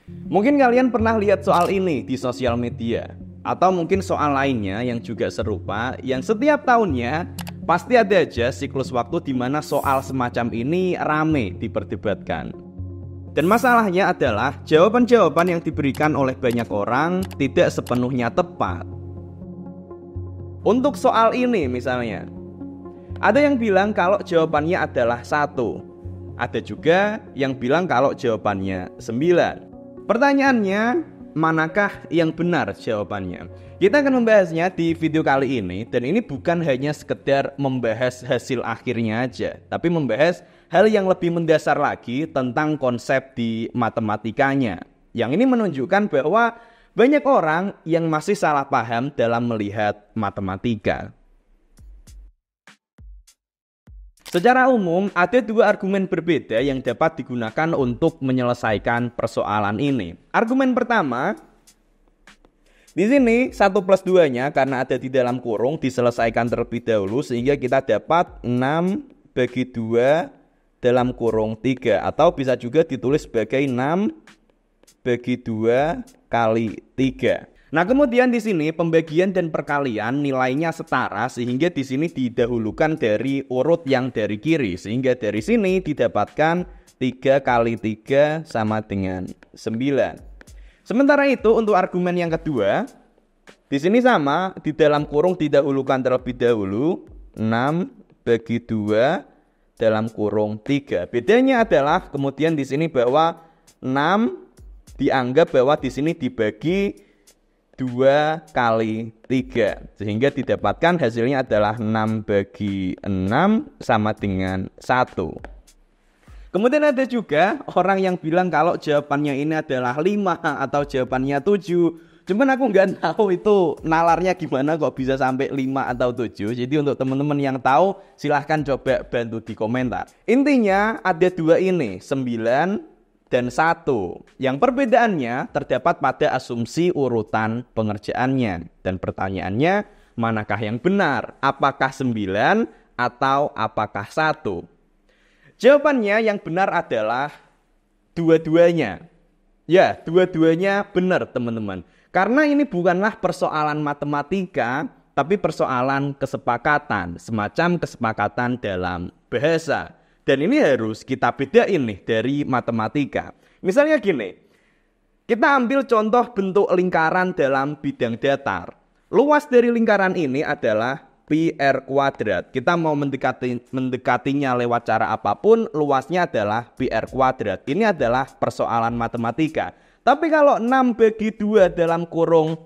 Mungkin kalian pernah lihat soal ini di sosial media, atau mungkin soal lainnya yang juga serupa, yang setiap tahunnya pasti ada aja siklus waktu di mana soal semacam ini rame diperdebatkan. Dan masalahnya adalah jawaban-jawaban yang diberikan oleh banyak orang tidak sepenuhnya tepat. Untuk soal ini misalnya, ada yang bilang kalau jawabannya adalah 1. Ada juga yang bilang kalau jawabannya 9. Pertanyaannya, manakah yang benar jawabannya? Kita akan membahasnya di video kali ini, dan ini bukan hanya sekedar membahas hasil akhirnya aja, tapi membahas hal yang lebih mendasar lagi tentang konsep di matematikanya. Yang ini menunjukkan bahwa banyak orang yang masih salah paham dalam melihat matematika. Secara umum, ada 2 argumen berbeda yang dapat digunakan untuk menyelesaikan persoalan ini. Argumen pertama, di sini 1 plus 2-nya karena ada di dalam kurung diselesaikan terlebih dahulu sehingga kita dapat 6 bagi 2 dalam kurung 3. Atau bisa juga ditulis sebagai 6 bagi 2 kali 3. Nah, kemudian di sini pembagian dan perkalian nilainya setara sehingga di sini didahulukan dari urut yang dari kiri sehingga dari sini didapatkan 3 kali 3 sama dengan 9. Sementara itu untuk argumen yang kedua, di sini sama, di dalam kurung didahulukan terlebih dahulu 6 bagi 2 dalam kurung 3. Bedanya adalah kemudian di sini bahwa 6 dianggap bahwa di sini dibagi 2 kali 3 sehingga didapatkan hasilnya adalah 6 bagi 6 sama dengan 1. Kemudian ada juga orang yang bilang kalau jawabannya ini adalah 5 atau jawabannya 7. Cuman aku nggak tahu itu nalarnya gimana kok bisa sampai 5 atau 7. Jadi untuk teman-teman yang tahu silahkan coba bantu di komentar. Intinya ada 2 ini, 9 dan 1. Yang perbedaannya terdapat pada asumsi urutan pengerjaannya. Dan pertanyaannya, manakah yang benar? Apakah 9 atau apakah 1? Jawabannya yang benar adalah dua-duanya. Ya, dua-duanya benar teman-teman. Karena ini bukanlah persoalan matematika, tapi persoalan kesepakatan. Semacam kesepakatan dalam bahasa. Dan ini harus kita bedain nih dari matematika. Misalnya gini, kita ambil contoh bentuk lingkaran dalam bidang datar. Luas dari lingkaran ini adalah pi r kuadrat. Kita mau mendekatinya lewat cara apapun, luasnya adalah pi r kuadrat. Ini adalah persoalan matematika. Tapi kalau 6 bagi 2 dalam kurung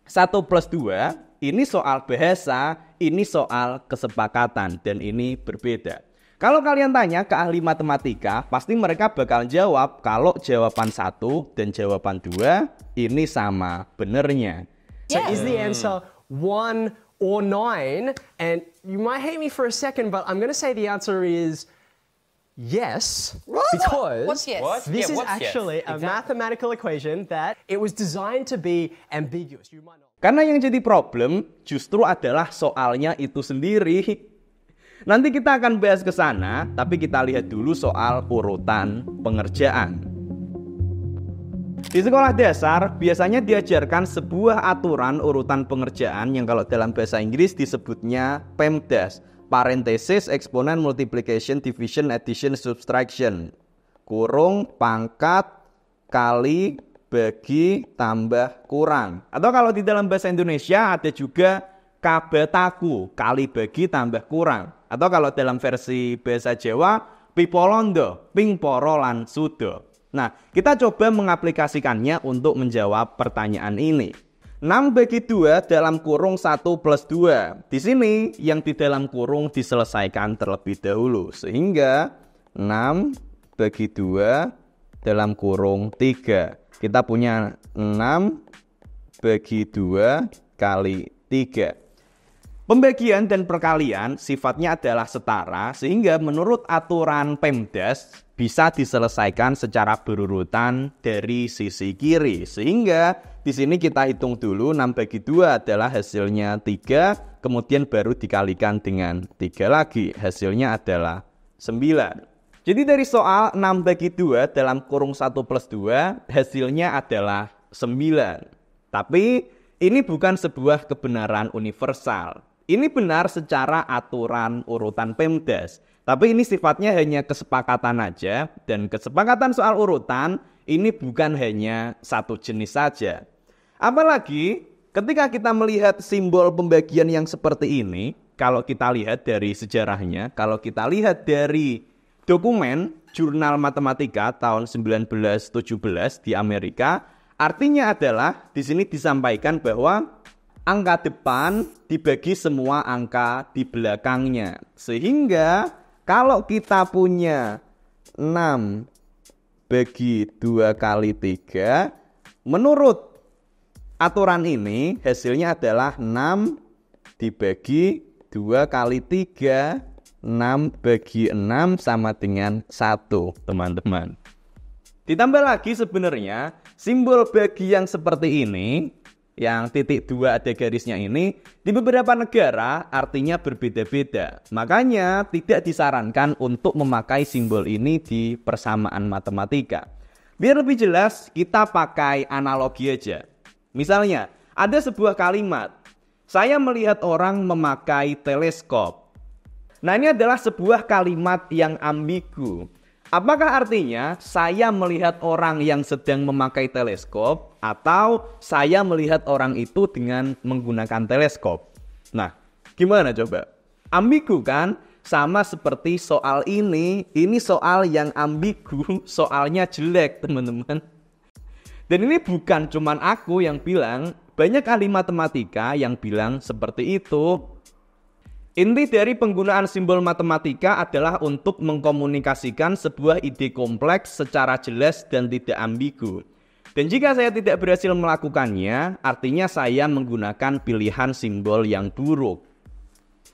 1 plus 2, ini soal bahasa, ini soal kesepakatan, dan ini berbeda. Kalau kalian tanya ke ahli matematika, pasti mereka bakal jawab kalau jawaban 1 dan jawaban 2 ini sama benernya. So is the answer 1 or 9? And you might hate me for a second, but I'm going to say the answer is yes. Because What's yes? this is actually a mathematical equation that it was designed to be ambiguous. You might not. Karena yang jadi problem justru adalah soalnya itu sendiri. Nanti kita akan bahas ke sana, tapi kita lihat dulu soal urutan pengerjaan. Di sekolah dasar biasanya diajarkan sebuah aturan urutan pengerjaan yang kalau dalam bahasa Inggris disebutnya PEMDAS, parenthesis, exponent, multiplication, division, addition, subtraction. Kurung, pangkat, kali, bagi, tambah, kurang. Atau kalau di dalam bahasa Indonesia ada juga kabataku, kali bagi tambah kurang. Atau kalau dalam versi bahasa Jawa, pipolondo, ping poro lan sudo. Nah, kita coba mengaplikasikannya untuk menjawab pertanyaan ini. 6 bagi 2 dalam kurung 1 plus 2. Di sini yang di dalam kurung diselesaikan terlebih dahulu. Sehingga 6 bagi 2 dalam kurung 3. Kita punya 6 bagi 2 kali 3. Pembagian dan perkalian sifatnya adalah setara sehingga menurut aturan PEMDAS bisa diselesaikan secara berurutan dari sisi kiri. Sehingga di sini kita hitung dulu 6 bagi 2 adalah hasilnya 3, kemudian baru dikalikan dengan 3 lagi. Hasilnya adalah 9. Jadi dari soal 6 bagi 2 dalam kurung 1 plus 2 hasilnya adalah 9. Tapi ini bukan sebuah kebenaran universal. Ini benar secara aturan urutan PEMDAS. Tapi ini sifatnya hanya kesepakatan aja. Dan kesepakatan soal urutan ini bukan hanya satu jenis saja. Apalagi ketika kita melihat simbol pembagian yang seperti ini, kalau kita lihat dari sejarahnya, kalau kita lihat dari dokumen Jurnal Matematika tahun 1917 di Amerika, artinya adalah di sini disampaikan bahwa angka depan dibagi semua angka di belakangnya. Sehingga kalau kita punya 6 bagi 2 kali 3, menurut aturan ini hasilnya adalah 6 dibagi 2 kali 3, 6 bagi 6 sama dengan 1, teman-teman. Ditambah lagi sebenarnya simbol bagi yang seperti ini, yang titik 2 ada garisnya ini, di beberapa negara artinya berbeda-beda. Makanya tidak disarankan untuk memakai simbol ini di persamaan matematika. Biar lebih jelas, kita pakai analogi aja. Misalnya, ada sebuah kalimat, saya melihat orang memakai teleskop. Nah, ini adalah sebuah kalimat yang ambigu. Apakah artinya saya melihat orang yang sedang memakai teleskop atau saya melihat orang itu dengan menggunakan teleskop? Nah, gimana coba? Ambigu kan? Sama seperti soal ini soal yang ambigu, soalnya jelek, teman-teman. Dan ini bukan cuman aku yang bilang, banyak ahli matematika yang bilang seperti itu. Inti dari penggunaan simbol matematika adalah untuk mengkomunikasikan sebuah ide kompleks secara jelas dan tidak ambigu. Dan jika saya tidak berhasil melakukannya, artinya saya menggunakan pilihan simbol yang buruk.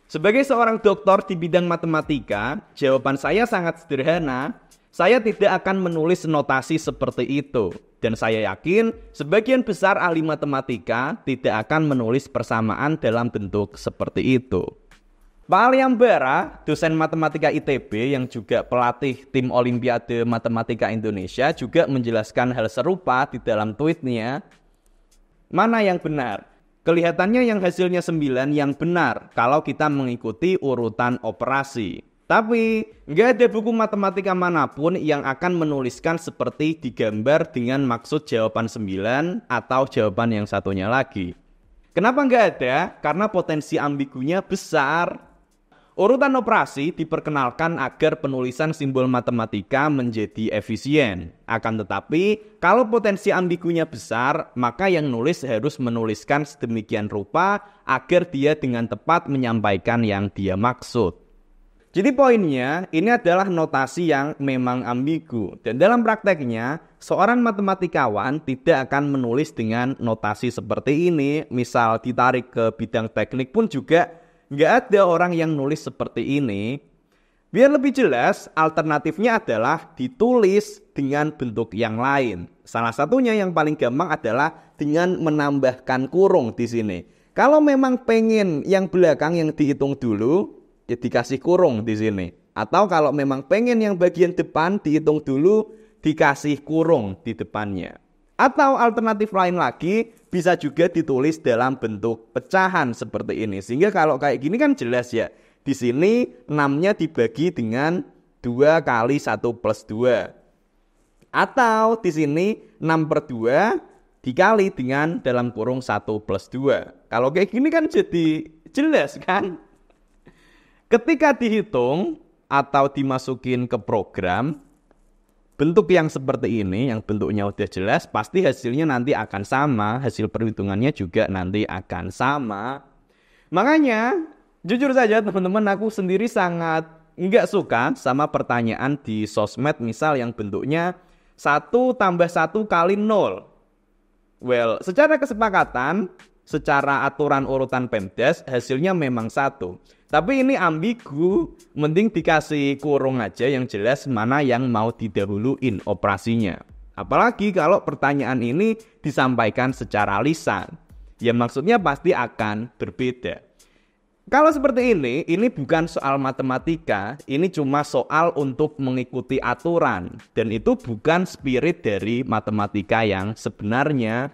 Sebagai seorang doktor di bidang matematika, jawaban saya sangat sederhana. Saya tidak akan menulis notasi seperti itu. Dan saya yakin sebagian besar ahli matematika tidak akan menulis persamaan dalam bentuk seperti itu. Pak Aliambara, dosen matematika ITB yang juga pelatih tim Olimpiade Matematika Indonesia, juga menjelaskan hal serupa di dalam tweetnya. Mana yang benar? Kelihatannya yang hasilnya 9 yang benar kalau kita mengikuti urutan operasi. Tapi nggak ada buku matematika manapun yang akan menuliskan seperti digambar dengan maksud jawaban 9 atau jawaban yang satunya lagi. Kenapa nggak ada? Karena potensi ambigunya besar. Urutan operasi diperkenalkan agar penulisan simbol matematika menjadi efisien. Akan tetapi, kalau potensi ambigunya besar, maka yang nulis harus menuliskan sedemikian rupa agar dia dengan tepat menyampaikan yang dia maksud. Jadi poinnya, ini adalah notasi yang memang ambigu. Dan dalam prakteknya, seorang matematikawan tidak akan menulis dengan notasi seperti ini. Misal ditarik ke bidang teknik pun juga nggak ada orang yang nulis seperti ini. Biar lebih jelas, alternatifnya adalah ditulis dengan bentuk yang lain. Salah satunya yang paling gampang adalah dengan menambahkan kurung di sini. Kalau memang pengen yang belakang yang dihitung dulu, ya dikasih kurung di sini. Atau kalau memang pengen yang bagian depan dihitung dulu, dikasih kurung di depannya. Atau alternatif lain lagi, bisa juga ditulis dalam bentuk pecahan seperti ini. Sehingga kalau kayak gini kan jelas ya. Di sini 6-nya dibagi dengan 2 kali 1 plus 2. Atau di sini 6/2 dikali dengan dalam kurung 1 plus 2. Kalau kayak gini kan jadi jelas kan? Ketika dihitung atau dimasukin ke program, bentuk yang seperti ini, yang bentuknya udah jelas, pasti hasilnya nanti akan sama. Hasil perhitungannya juga nanti akan sama. Makanya, jujur saja teman-teman, aku sendiri sangat nggak suka sama pertanyaan di sosmed, misal yang bentuknya 1 tambah 1 kali 0. Well, secara kesepakatan, secara aturan urutan PEMDAS, hasilnya memang 1. Tapi ini ambigu, mending dikasih kurung aja yang jelas mana yang mau didahuluin operasinya. Apalagi kalau pertanyaan ini disampaikan secara lisan. Ya maksudnya pasti akan berbeda. Kalau seperti ini bukan soal matematika, ini cuma soal untuk mengikuti aturan. Dan itu bukan spirit dari matematika yang sebenarnya.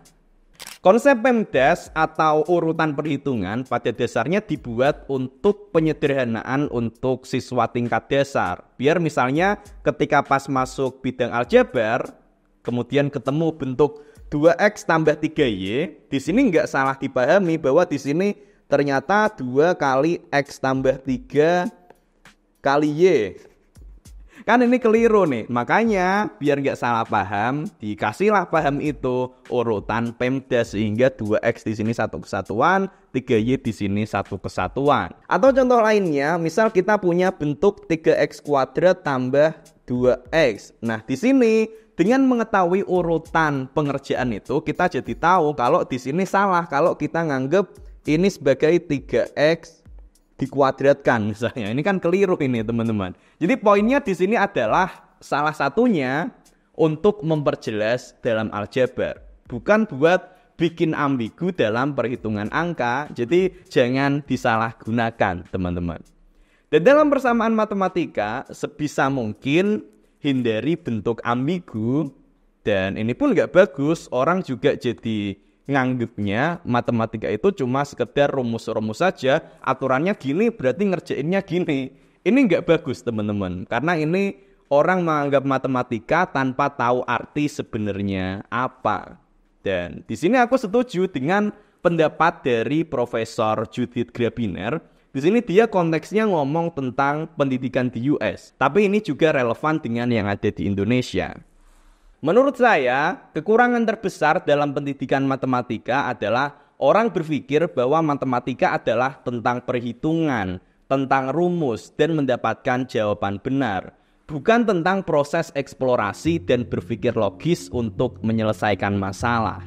Konsep PEMDAS atau urutan perhitungan pada dasarnya dibuat untuk penyederhanaan untuk siswa tingkat dasar. Biar misalnya ketika pas masuk bidang aljabar, kemudian ketemu bentuk 2x tambah 3y, di sini nggak salah dipahami bahwa di sini ternyata 2 kali x tambah 3 kali y. Kan ini keliru nih. Makanya biar nggak salah paham, dikasihlah paham itu urutan PEMDAS sehingga 2x di sini satu kesatuan, 3y di sini satu kesatuan. Atau contoh lainnya, misal kita punya bentuk 3x kuadrat tambah 2x. Nah, di sini dengan mengetahui urutan pengerjaan itu, kita jadi tahu kalau di sini salah kalau kita nganggep ini sebagai 3x dikuadratkan misalnya. Ini kan keliru ini teman-teman. Jadi poinnya di sini adalah salah satunya untuk memperjelas dalam aljabar. Bukan buat bikin ambigu dalam perhitungan angka. Jadi jangan disalahgunakan teman-teman. Dan dalam persamaan matematika sebisa mungkin hindari bentuk ambigu. Dan ini pun nggak bagus. Orang juga jadi nganggepnya matematika itu cuma sekedar rumus-rumus saja, aturannya gini berarti ngerjainnya gini. Ini nggak bagus teman-teman, karena ini orang menganggap matematika tanpa tahu arti sebenarnya apa. Dan di sini aku setuju dengan pendapat dari Profesor Judith Grabiner. Di sini dia konteksnya ngomong tentang pendidikan di US, tapi ini juga relevan dengan yang ada di Indonesia. Menurut saya, kekurangan terbesar dalam pendidikan matematika adalah orang berpikir bahwa matematika adalah tentang perhitungan, tentang rumus, dan mendapatkan jawaban benar. Bukan tentang proses eksplorasi dan berpikir logis untuk menyelesaikan masalah.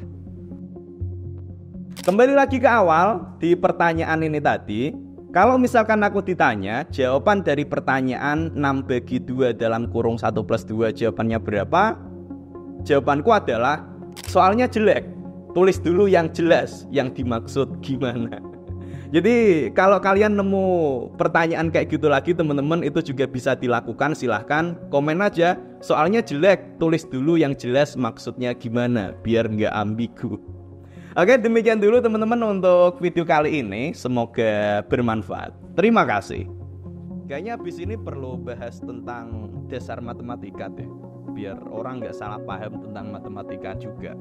Kembali lagi ke awal, di pertanyaan ini tadi, kalau misalkan aku ditanya, jawaban dari pertanyaan 6/2 dalam kurung 1+2 jawabannya berapa? Jawabanku adalah soalnya jelek. Tulis dulu yang jelas, yang dimaksud gimana. Jadi kalau kalian nemu pertanyaan kayak gitu lagi teman-teman, itu juga bisa dilakukan. Silahkan komen aja, soalnya jelek, tulis dulu yang jelas maksudnya gimana, biar nggak ambigu. Oke, demikian dulu teman-teman untuk video kali ini. Semoga bermanfaat. Terima kasih. Kayaknya abis ini perlu bahas tentang dasar matematika deh, biar orang nggak salah paham tentang matematika juga.